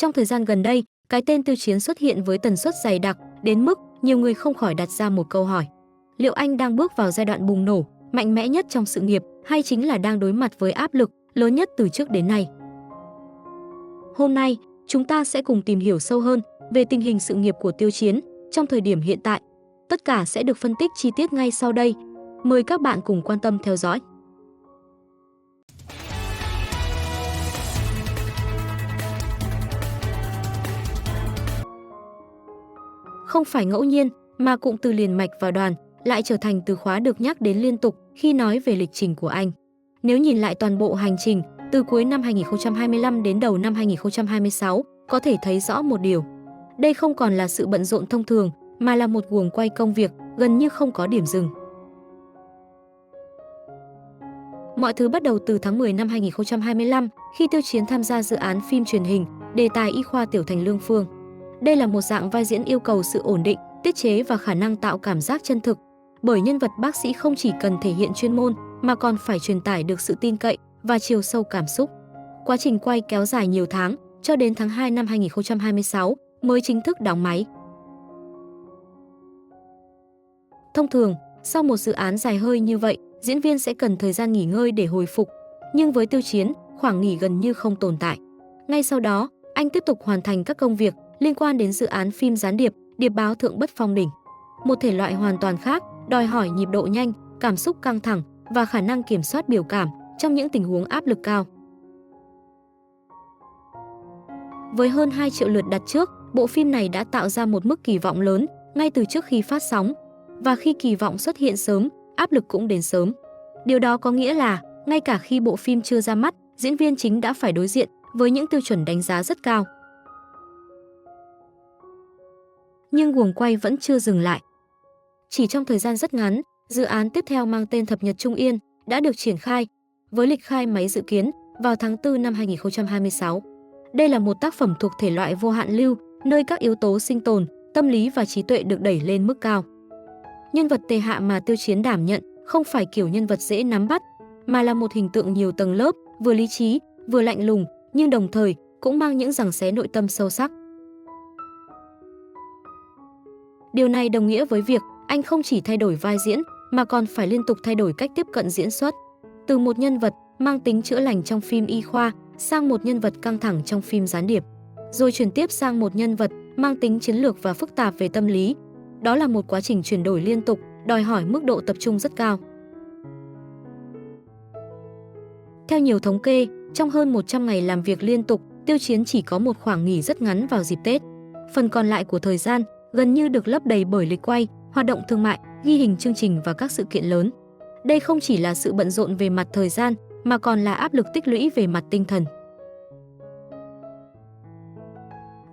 Trong thời gian gần đây, cái tên Tiêu Chiến xuất hiện với tần suất dày đặc đến mức nhiều người không khỏi đặt ra một câu hỏi. Liệu anh đang bước vào giai đoạn bùng nổ, mạnh mẽ nhất trong sự nghiệp hay chính là đang đối mặt với áp lực lớn nhất từ trước đến nay? Hôm nay, chúng ta sẽ cùng tìm hiểu sâu hơn về tình hình sự nghiệp của Tiêu Chiến trong thời điểm hiện tại. Tất cả sẽ được phân tích chi tiết ngay sau đây. Mời các bạn cùng quan tâm theo dõi. Không phải ngẫu nhiên mà cụm từ liền mạch và đoàn lại trở thành từ khóa được nhắc đến liên tục khi nói về lịch trình của anh. Nếu nhìn lại toàn bộ hành trình từ cuối năm 2025 đến đầu năm 2026, có thể thấy rõ một điều. Đây không còn là sự bận rộn thông thường, mà là một guồng quay công việc gần như không có điểm dừng. Mọi thứ bắt đầu từ tháng 10 năm 2025 khi Tiêu Chiến tham gia dự án phim truyền hình đề tài y khoa Tiểu Thành Lương Phương. Đây là một dạng vai diễn yêu cầu sự ổn định, tiết chế và khả năng tạo cảm giác chân thực. Bởi nhân vật bác sĩ không chỉ cần thể hiện chuyên môn mà còn phải truyền tải được sự tin cậy và chiều sâu cảm xúc. Quá trình quay kéo dài nhiều tháng, cho đến tháng 2 năm 2026 mới chính thức đóng máy. Thông thường, sau một dự án dài hơi như vậy, diễn viên sẽ cần thời gian nghỉ ngơi để hồi phục. Nhưng với Tiêu Chiến, khoảng nghỉ gần như không tồn tại. Ngay sau đó, anh tiếp tục hoàn thành các công việc liên quan đến dự án phim gián điệp Điệp báo Thượng Bất Phong Đỉnh. Một thể loại hoàn toàn khác, đòi hỏi nhịp độ nhanh, cảm xúc căng thẳng và khả năng kiểm soát biểu cảm trong những tình huống áp lực cao. Với hơn 2 triệu lượt đặt trước, bộ phim này đã tạo ra một mức kỳ vọng lớn ngay từ trước khi phát sóng. Và khi kỳ vọng xuất hiện sớm, áp lực cũng đến sớm. Điều đó có nghĩa là, ngay cả khi bộ phim chưa ra mắt, diễn viên chính đã phải đối diện với những tiêu chuẩn đánh giá rất cao. Nhưng guồng quay vẫn chưa dừng lại. Chỉ trong thời gian rất ngắn, dự án tiếp theo mang tên Thập Nhật Trung Yên đã được triển khai, với lịch khai máy dự kiến vào tháng 4 năm 2026. Đây là một tác phẩm thuộc thể loại vô hạn lưu, nơi các yếu tố sinh tồn, tâm lý và trí tuệ được đẩy lên mức cao. Nhân vật Tề Hạ mà Tiêu Chiến đảm nhận không phải kiểu nhân vật dễ nắm bắt, mà là một hình tượng nhiều tầng lớp, vừa lý trí, vừa lạnh lùng, nhưng đồng thời cũng mang những giằng xé nội tâm sâu sắc. Điều này đồng nghĩa với việc anh không chỉ thay đổi vai diễn, mà còn phải liên tục thay đổi cách tiếp cận diễn xuất. Từ một nhân vật mang tính chữa lành trong phim y khoa, sang một nhân vật căng thẳng trong phim gián điệp, rồi chuyển tiếp sang một nhân vật mang tính chiến lược và phức tạp về tâm lý. Đó là một quá trình chuyển đổi liên tục, đòi hỏi mức độ tập trung rất cao. Theo nhiều thống kê, trong hơn 100 ngày làm việc liên tục, Tiêu Chiến chỉ có một khoảng nghỉ rất ngắn vào dịp Tết. Phần còn lại của thời gian gần như được lấp đầy bởi lịch quay, hoạt động thương mại, ghi hình chương trình và các sự kiện lớn. Đây không chỉ là sự bận rộn về mặt thời gian, mà còn là áp lực tích lũy về mặt tinh thần.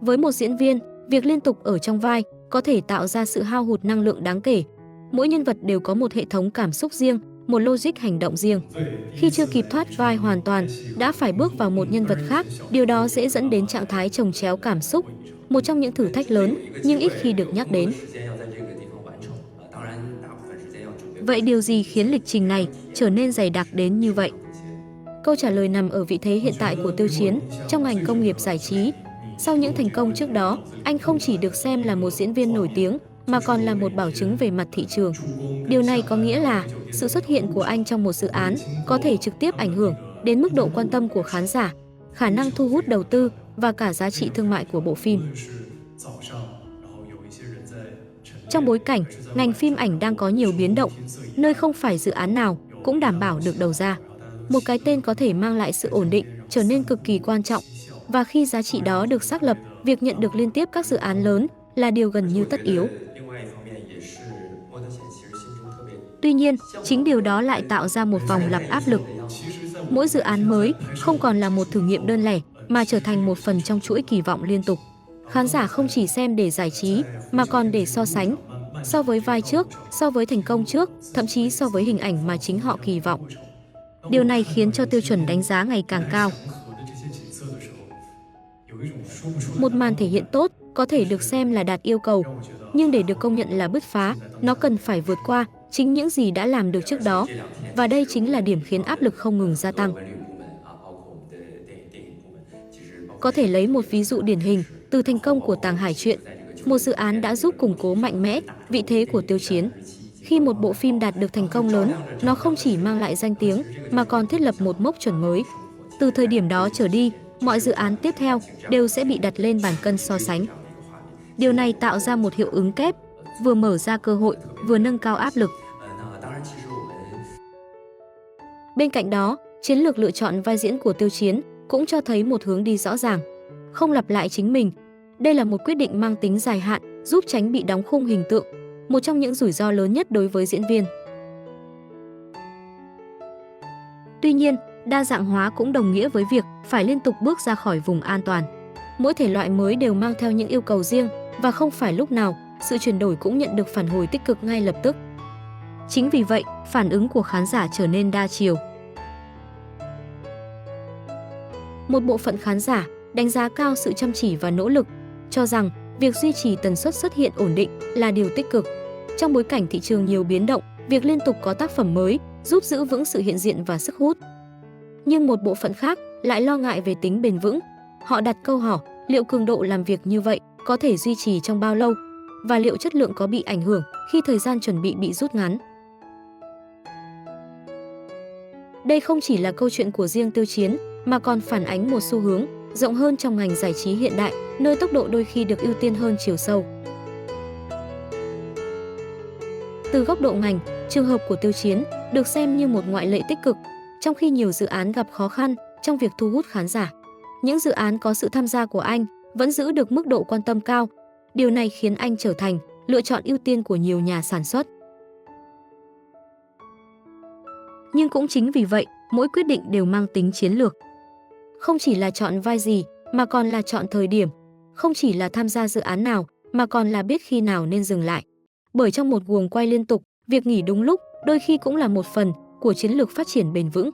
Với một diễn viên, việc liên tục ở trong vai có thể tạo ra sự hao hụt năng lượng đáng kể. Mỗi nhân vật đều có một hệ thống cảm xúc riêng, một logic hành động riêng. Khi chưa kịp thoát vai hoàn toàn, đã phải bước vào một nhân vật khác, điều đó dễ dẫn đến trạng thái chồng chéo cảm xúc, một trong những thử thách lớn nhưng ít khi được nhắc đến. Vậy điều gì khiến lịch trình này trở nên dày đặc đến như vậy? Câu trả lời nằm ở vị thế hiện tại của Tiêu Chiến trong ngành công nghiệp giải trí. Sau những thành công trước đó, anh không chỉ được xem là một diễn viên nổi tiếng, mà còn là một bảo chứng về mặt thị trường. Điều này có nghĩa là sự xuất hiện của anh trong một dự án có thể trực tiếp ảnh hưởng đến mức độ quan tâm của khán giả, khả năng thu hút đầu tư và cả giá trị thương mại của bộ phim. Trong bối cảnh, ngành phim ảnh đang có nhiều biến động, nơi không phải dự án nào cũng đảm bảo được đầu ra. Một cái tên có thể mang lại sự ổn định trở nên cực kỳ quan trọng. Và khi giá trị đó được xác lập, việc nhận được liên tiếp các dự án lớn là điều gần như tất yếu. Tuy nhiên, chính điều đó lại tạo ra một vòng lặp áp lực. Mỗi dự án mới không còn là một thử nghiệm đơn lẻ, mà trở thành một phần trong chuỗi kỳ vọng liên tục. Khán giả không chỉ xem để giải trí, mà còn để so sánh, so với vai trước, so với thành công trước, thậm chí so với hình ảnh mà chính họ kỳ vọng. Điều này khiến cho tiêu chuẩn đánh giá ngày càng cao. Một màn thể hiện tốt có thể được xem là đạt yêu cầu, nhưng để được công nhận là bứt phá, nó cần phải vượt qua chính những gì đã làm được trước đó. Và đây chính là điểm khiến áp lực không ngừng gia tăng. Có thể lấy một ví dụ điển hình từ thành công của Tàng Hải Truyện, một dự án đã giúp củng cố mạnh mẽ vị thế của Tiêu Chiến. Khi một bộ phim đạt được thành công lớn, nó không chỉ mang lại danh tiếng mà còn thiết lập một mốc chuẩn mới. Từ thời điểm đó trở đi, mọi dự án tiếp theo đều sẽ bị đặt lên bàn cân so sánh. Điều này tạo ra một hiệu ứng kép, vừa mở ra cơ hội, vừa nâng cao áp lực. Bên cạnh đó, chiến lược lựa chọn vai diễn của Tiêu Chiến cũng cho thấy một hướng đi rõ ràng. Không lặp lại chính mình. Đây là một quyết định mang tính dài hạn, giúp tránh bị đóng khung hình tượng, một trong những rủi ro lớn nhất đối với diễn viên. Tuy nhiên, đa dạng hóa cũng đồng nghĩa với việc phải liên tục bước ra khỏi vùng an toàn. Mỗi thể loại mới đều mang theo những yêu cầu riêng và không phải lúc nào sự chuyển đổi cũng nhận được phản hồi tích cực ngay lập tức. Chính vì vậy, phản ứng của khán giả trở nên đa chiều. Một bộ phận khán giả đánh giá cao sự chăm chỉ và nỗ lực, cho rằng việc duy trì tần suất xuất hiện ổn định là điều tích cực. Trong bối cảnh thị trường nhiều biến động, việc liên tục có tác phẩm mới giúp giữ vững sự hiện diện và sức hút. Nhưng một bộ phận khác lại lo ngại về tính bền vững. Họ đặt câu hỏi liệu cường độ làm việc như vậy có thể duy trì trong bao lâu và liệu chất lượng có bị ảnh hưởng khi thời gian chuẩn bị rút ngắn. Đây không chỉ là câu chuyện của riêng Tiêu Chiến mà còn phản ánh một xu hướng rộng hơn trong ngành giải trí hiện đại, nơi tốc độ đôi khi được ưu tiên hơn chiều sâu. Từ góc độ ngành, trường hợp của Tiêu Chiến được xem như một ngoại lệ tích cực, trong khi nhiều dự án gặp khó khăn trong việc thu hút khán giả. Những dự án có sự tham gia của anh vẫn giữ được mức độ quan tâm cao. Điều này khiến anh trở thành lựa chọn ưu tiên của nhiều nhà sản xuất. Nhưng cũng chính vì vậy, mỗi quyết định đều mang tính chiến lược. Không chỉ là chọn vai gì, mà còn là chọn thời điểm. Không chỉ là tham gia dự án nào, mà còn là biết khi nào nên dừng lại. Bởi trong một guồng quay liên tục, việc nghỉ đúng lúc đôi khi cũng là một phần của chiến lược phát triển bền vững.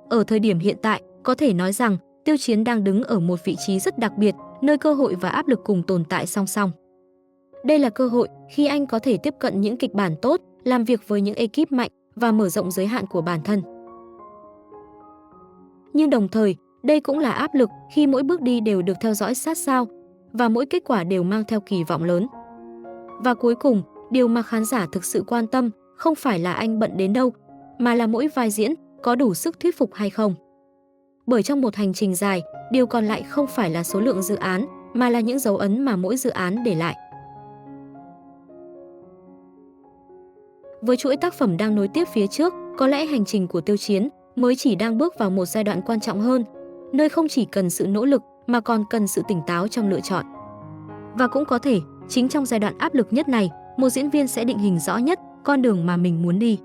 Ở thời điểm hiện tại, có thể nói rằng Tiêu Chiến đang đứng ở một vị trí rất đặc biệt, nơi cơ hội và áp lực cùng tồn tại song song. Đây là cơ hội khi anh có thể tiếp cận những kịch bản tốt, làm việc với những ekip mạnh và mở rộng giới hạn của bản thân. Nhưng đồng thời, đây cũng là áp lực khi mỗi bước đi đều được theo dõi sát sao và mỗi kết quả đều mang theo kỳ vọng lớn. Và cuối cùng, điều mà khán giả thực sự quan tâm không phải là anh bận đến đâu, mà là mỗi vai diễn có đủ sức thuyết phục hay không. Bởi trong một hành trình dài, điều còn lại không phải là số lượng dự án, mà là những dấu ấn mà mỗi dự án để lại. Với chuỗi tác phẩm đang nối tiếp phía trước, có lẽ hành trình của Tiêu Chiến mới chỉ đang bước vào một giai đoạn quan trọng hơn, nơi không chỉ cần sự nỗ lực mà còn cần sự tỉnh táo trong lựa chọn. Và cũng có thể, chính trong giai đoạn áp lực nhất này, một diễn viên sẽ định hình rõ nhất con đường mà mình muốn đi.